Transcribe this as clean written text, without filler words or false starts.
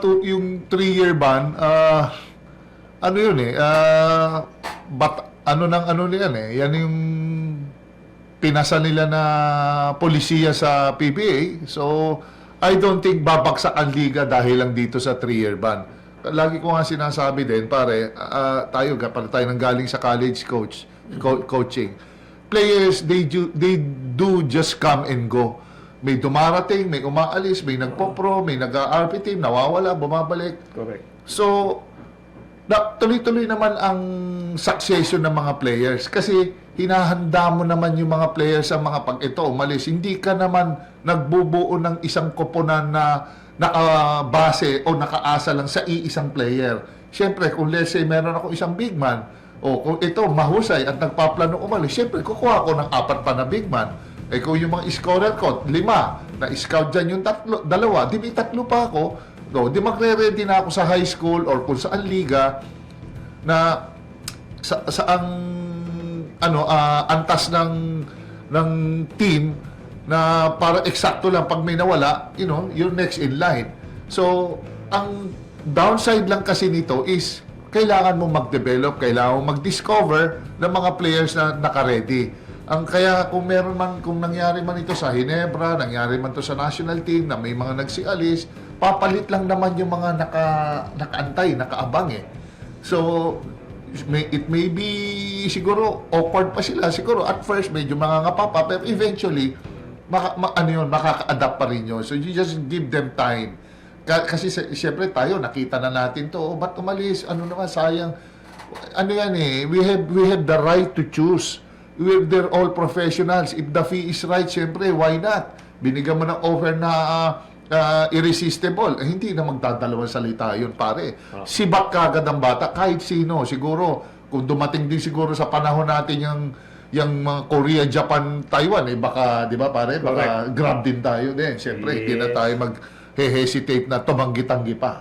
Yung 3-year ban, ano yun eh, ano ng ano yan eh, yan yung pinasa nila na polisiya sa PBA. So, I don't think babagsak ang liga dahil lang dito sa 3-year ban. Lagi ko nga sinasabi din, pare, pare tayo nang galing sa college coaching. Players, they do just come and go. May dumarating, may umaalis, may nagpo-pro, may nag-RP team, nawawala, bumabalik. Correct. So, tuloy-tuloy naman ang succession ng mga players. Kasi hinahanda mo naman yung mga players sa mga pag ito umalis. Hindi ka naman nagbubuo ng isang koponan na nakabase o nakaasa lang sa iisang player. Siyempre, kung let's say meron ako isang big man, o kung ito mahusay at nagpaplano umalis, siyempre kukuha ko ng 4 pa na big man. Eh kung yung mga scorer ko, 5, na-scout dyan yung 2, di may 3 pa ako, no, di magre-ready na ako sa high school or kung saan liga na saang antas ng team na para eksakto lang pag may nawala, you're next in line. So, ang downside lang kasi nito is kailangan mong mag-develop, kailangan mong mag-discover ng mga players na naka-ready. Kaya kung nangyari man ito sa Ginebra, nangyari man ito sa national team na may mga nagsialis, papalit lang naman yung mga nakaantay, nakaabang eh. So, it may be siguro awkward pa sila. Siguro at first medyo mangangapa, pero eventually makaka-adapt pa rin yun. So, you just give them time. Kasi siyempre tayo, nakita na natin to, ba't umalis? Ano naman, sayang. Ano yan eh, we have the right to choose. They're all professionals. If the fee is right, siyempre, why not? Binigyan mo ng offer na irresistible. Hindi na magdadalawang salita yun, pare. Sibak kagad ang bata, kahit sino. Siguro, kung dumating din siguro sa panahon natin yung mga Korea, Japan, Taiwan, baka, di ba, pare? Baka grab din tayo din. Siyempre, hindi na tayo mag-hesitate na tumanggi-tanggi pa.